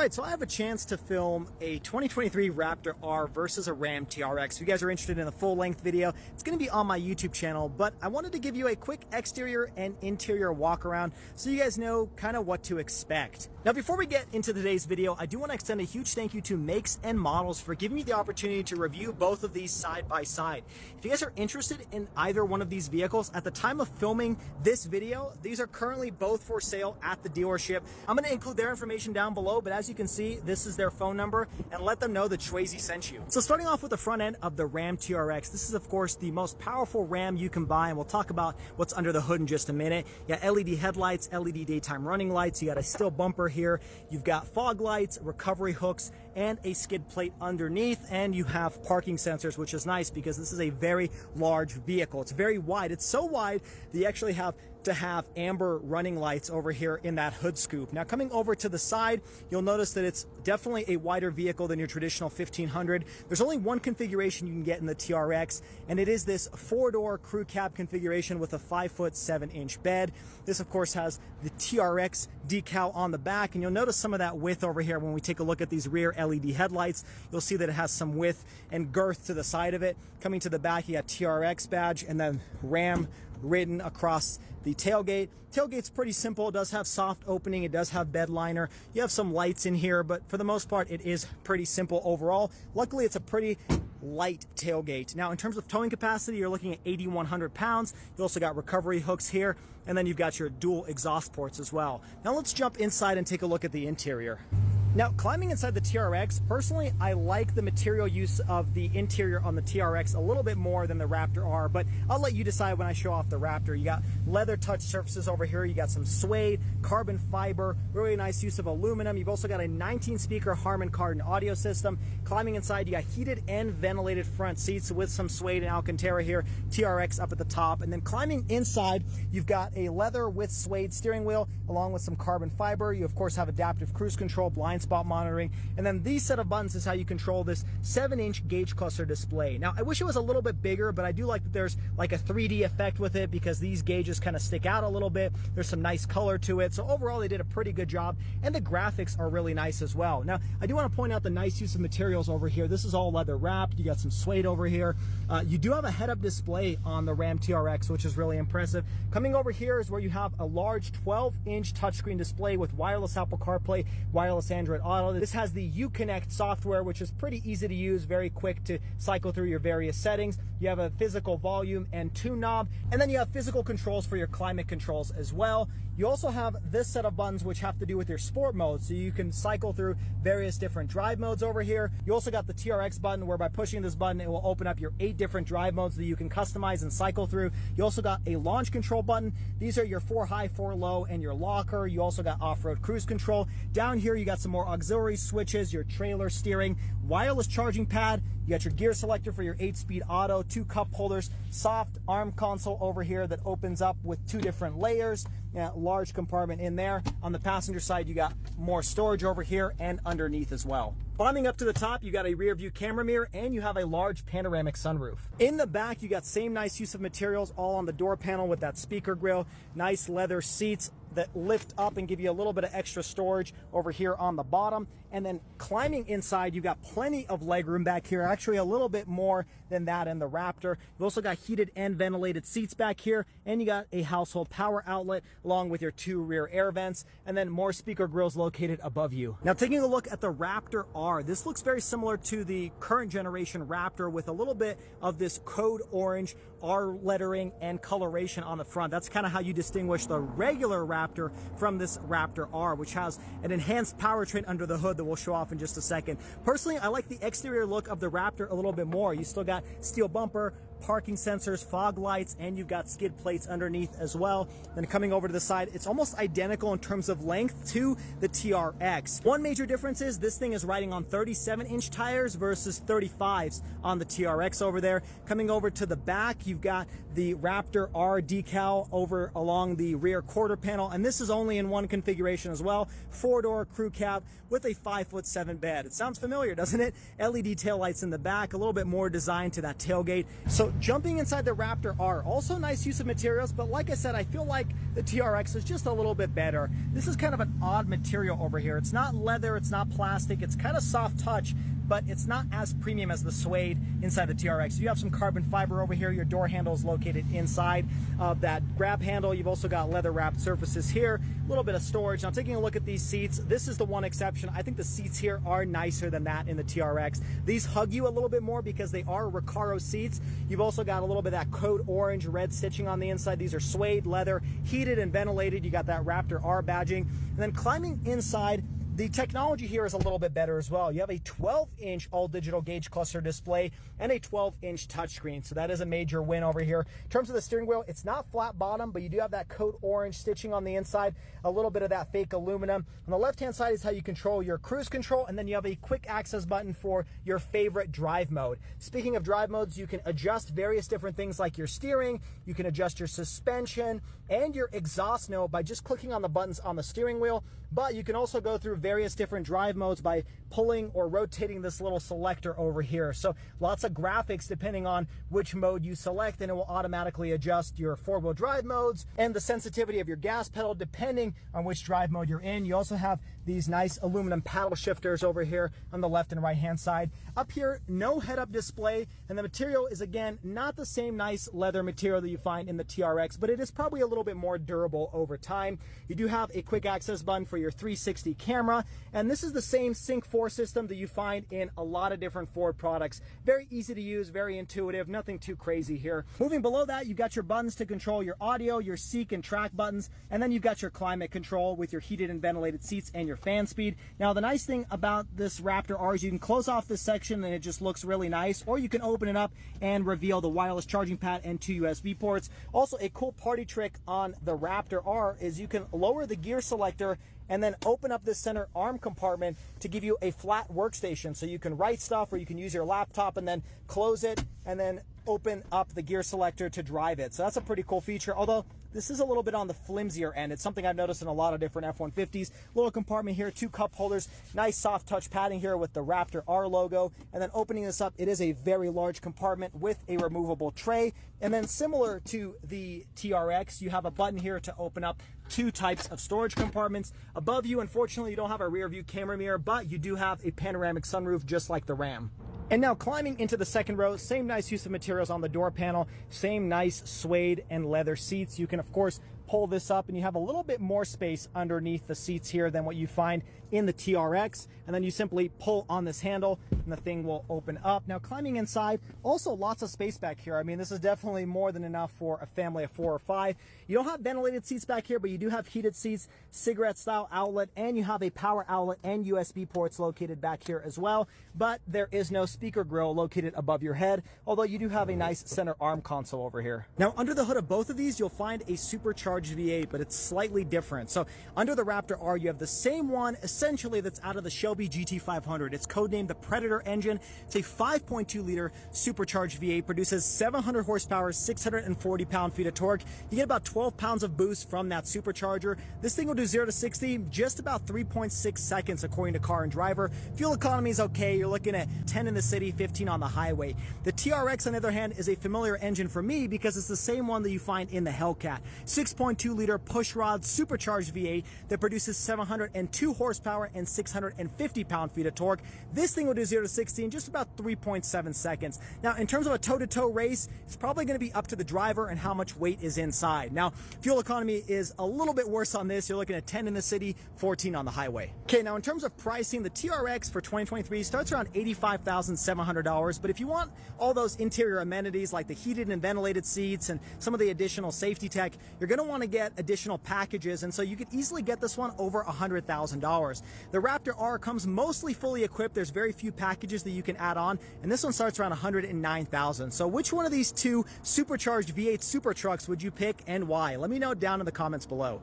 Alright, so I have a chance to film a 2023 Raptor R versus a RAM TRX. If you guys are interested in a full-length video, it's going to be on my YouTube channel, but I wanted to give you a quick exterior and interior walk around so you guys know kind of what to expect. Now, before we get into today's video, I do want to extend a huge thank you to Makes and Models for giving me the opportunity to review both of these side by side. If you guys are interested in either one of these vehicles, at the time of filming this video, these are currently both for sale at the dealership. I'm going to include their information down below, but as you can see, this is their phone number, and let them know that SchwayZ sent you. So starting off with the front end of the RAM TRX, this is of course the most powerful RAM you can buy, and we'll talk about what's under the hood in just a minute. You got LED headlights, LED daytime running lights, you got a steel bumper here, you've got fog lights, recovery hooks, and a skid plate underneath, and you have parking sensors, which is nice because this is a very large vehicle. It's very wide. It's so wide that you actually have to have amber running lights over here in that hood scoop. Now, coming over to the side, you'll notice that it's definitely a wider vehicle than your traditional 1500. There's only one configuration you can get in the TRX, and it is this 4-door crew cab configuration with a 5'7" bed. This, of course, has the TRX decal on the back, and you'll notice some of that width over here when we take a look at these rear LED headlights. You'll see that it has some width and girth to the side of it. Coming to the back, you got TRX badge and then RAM written across the tailgate. Tailgate's pretty simple. It does have soft opening. It does have bed liner. You have some lights in here, but for the most part, it is pretty simple overall. Luckily, it's a pretty light tailgate. Now, in terms of towing capacity, you're looking at 8,100 pounds. You also got recovery hooks here, and then you've got your dual exhaust ports as well. Now, let's jump inside and take a look at the interior. Now, climbing inside the TRX, personally, I like the material use of the interior on the TRX a little bit more than the Raptor R, but I'll let you decide when I show off the Raptor. You got leather touch surfaces over here. You got some suede, carbon fiber, really nice use of aluminum. You've also got a 19-speaker Harman Kardon audio system. Climbing inside, you got heated and ventilated front seats with some suede and Alcantara here. TRX up at the top. And then climbing inside, you've got a leather with suede steering wheel along with some carbon fiber. You, of course, have adaptive cruise control, blind spot monitoring, and then these set of buttons is how you control this 7-inch gauge cluster display. Now, I wish it was a little bit bigger, but I do like that there's like a 3D effect with it because these gauges kind of stick out a little bit. There's some nice color to it. So overall, they did a pretty good job, and the graphics are really nice as well. Now, I do want to point out the nice use of materials over here. This is all leather wrapped. You got some suede over here. You do have a head-up display on the RAM TRX, which is really impressive. Coming over here is where you have a large 12-inch touchscreen display with wireless Apple CarPlay, wireless Android Auto. This has the Uconnect software, which is pretty easy to use, very quick to cycle through your various settings. You have a physical volume and tune knob, and then you have physical controls for your climate controls as well. You also have this set of buttons which have to do with your sport mode, so you can cycle through various different drive modes over here. You also got the TRX button where by pushing this button, it will open up your 8 different drive modes that you can customize and cycle through. You also got a launch control button. These are your 4 high, 4 low, and your locker. You also got off-road cruise control. Down here, you got some more auxiliary switches, your trailer steering, wireless charging pad. You got your gear selector for your 8-speed auto, 2 cup holders, soft arm console over here that opens up with 2 different layers, large compartment in there. On the passenger side, you got more storage over here and underneath as well. Climbing up to the top, you got a rear view camera mirror, and you have a large panoramic sunroof. In the back, you got same nice use of materials all on the door panel with that speaker grill, nice leather seats that lift up and give you a little bit of extra storage over here on the bottom. And then climbing inside, you've got plenty of legroom back here, actually a little bit more than that in the Raptor. You've also got heated and ventilated seats back here, and you got a household power outlet along with your 2 rear air vents, and then more speaker grills located above you. Now, taking a look at the Raptor R, this looks very similar to the current generation Raptor with a little bit of this code orange R lettering and coloration on the front. That's kind of how you distinguish the regular Raptor from this Raptor R, which has an enhanced powertrain under the hood that we'll show off in just a second. Personally, I like the exterior look of the Raptor a little bit more. You still got steel bumper, parking sensors, fog lights, and you've got skid plates underneath as well. Then coming over to the side, it's almost identical in terms of length to the TRX. One major difference is this thing is riding on 37-inch tires versus 35s on the TRX over there. Coming over to the back, you've got the Raptor R decal over along the rear quarter panel, and this is only in one configuration as well, 4-door crew cab with a 5'7" bed. It sounds familiar, doesn't it? LED taillights in the back, a little bit more designed to that tailgate. So jumping inside the Raptor R, also nice use of materials, but like I said, I feel like the TRX is just a little bit better. This is kind of an odd material over here. It's not leather, it's not plastic, it's kind of soft touch, but it's not as premium as the suede inside the TRX. You have some carbon fiber over here. Your door handle is located inside of that grab handle. You've also got leather wrapped surfaces here, a little bit of storage. Now taking a look at these seats, this is the one exception. I think the seats here are nicer than that in the TRX. These hug you a little bit more because they are Recaro seats. You've also got a little bit of that code orange red stitching on the inside. These are suede leather, heated and ventilated. You got that Raptor R badging. And then climbing inside, the technology here is a little bit better as well. You have a 12-inch all-digital gauge cluster display and a 12-inch touchscreen, so that is a major win over here. In terms of the steering wheel, it's not flat bottom, but you do have that code orange stitching on the inside, a little bit of that fake aluminum. On the left-hand side is how you control your cruise control, and then you have a quick access button for your favorite drive mode. Speaking of drive modes, you can adjust various different things like your steering, you can adjust your suspension, and your exhaust note by just clicking on the buttons on the steering wheel, but you can also go through various different drive modes by pulling or rotating this little selector over here. So lots of graphics depending on which mode you select, and it will automatically adjust your four-wheel drive modes and the sensitivity of your gas pedal depending on which drive mode you're in. You also have these nice aluminum paddle shifters over here on the left and right hand side. Up here, no head-up display, and the material is again not the same nice leather material that you find in the TRX, but it is probably a little bit more durable over time. You do have a quick access button for your 360 camera, and this is the same Sync 4 system that you find in a lot of different Ford products. Very easy to use, very intuitive, nothing too crazy here. Moving below that, you've got your buttons to control your audio, your seek and track buttons, and then you've got your climate control with your heated and ventilated seats and your fan speed. Now the nice thing about this Raptor R is you can close off this section and it just looks really nice, or you can open it up and reveal the wireless charging pad and 2 USB ports. Also, a cool party trick on the Raptor R is you can lower the gear selector and then open up this center arm compartment to give you a flat workstation, so you can write stuff or you can use your laptop and then close it and then open up the gear selector to drive it. So that's a pretty cool feature, although this is a little bit on the flimsier end. It's something I've noticed in a lot of different F-150s. Little compartment here, 2 cup holders, nice soft touch padding here with the Raptor R logo. And then opening this up, it is a very large compartment with a removable tray. And then similar to the TRX, you have a button here to open up 2 types of storage compartments. Above you, unfortunately, you don't have a rear view camera mirror, but you do have a panoramic sunroof just like the Ram. And now climbing into the second row, same nice use of materials on the door panel, same nice suede and leather seats. You can, of course, pull this up and you have a little bit more space underneath the seats here than what you find in the TRX. And then you simply pull on this handle and the thing will open up. Now climbing inside, also lots of space back here. I mean, this is definitely more than enough for a family of 4 or 5. You don't have ventilated seats back here, but you do have heated seats, cigarette style outlet, and you have a power outlet and USB ports located back here as well. But there is no speaker grill located above your head, although you do have a nice center arm console over here. Now under the hood of both of these, you'll find a supercharged V8, but it's slightly different. So under the Raptor R, you have the same one essentially that's out of the Shelby GT500. It's codenamed the Predator engine. It's a 5.2 liter supercharged V8, produces 700 horsepower, 640 pound-feet of torque. You get about 12 pounds of boost from that supercharger. This thing will do 0 to 60 just about 3.6 seconds according to Car and Driver. Fuel economy is okay. You're looking at 10 in the city, 15 on the highway. The TRX, on the other hand, is a familiar engine for me because it's the same one that you find in the Hellcat. 6.2 liter pushrod supercharged V8 that produces 702 horsepower and 650 pound-feet of torque. This thing will do 0 to 60 in just about 3.7 seconds. Now, in terms of a toe-to-toe race, it's probably going to be up to the driver and how much weight is inside. Now, fuel economy is a little bit worse on this. You're looking at 10 in the city, 14 on the highway. Okay, now in terms of pricing, the TRX for 2023 starts around $85,700, but if you want all those interior amenities like the heated and ventilated seats and some of the additional safety tech, you're going to want to get additional packages, and so you could easily get this one over $100,000. The Raptor R comes mostly fully equipped. There's very few packages that you can add on, and this one starts around $109,000. So which one of these 2 supercharged V8 super trucks would you pick and why? Let me know down in the comments below.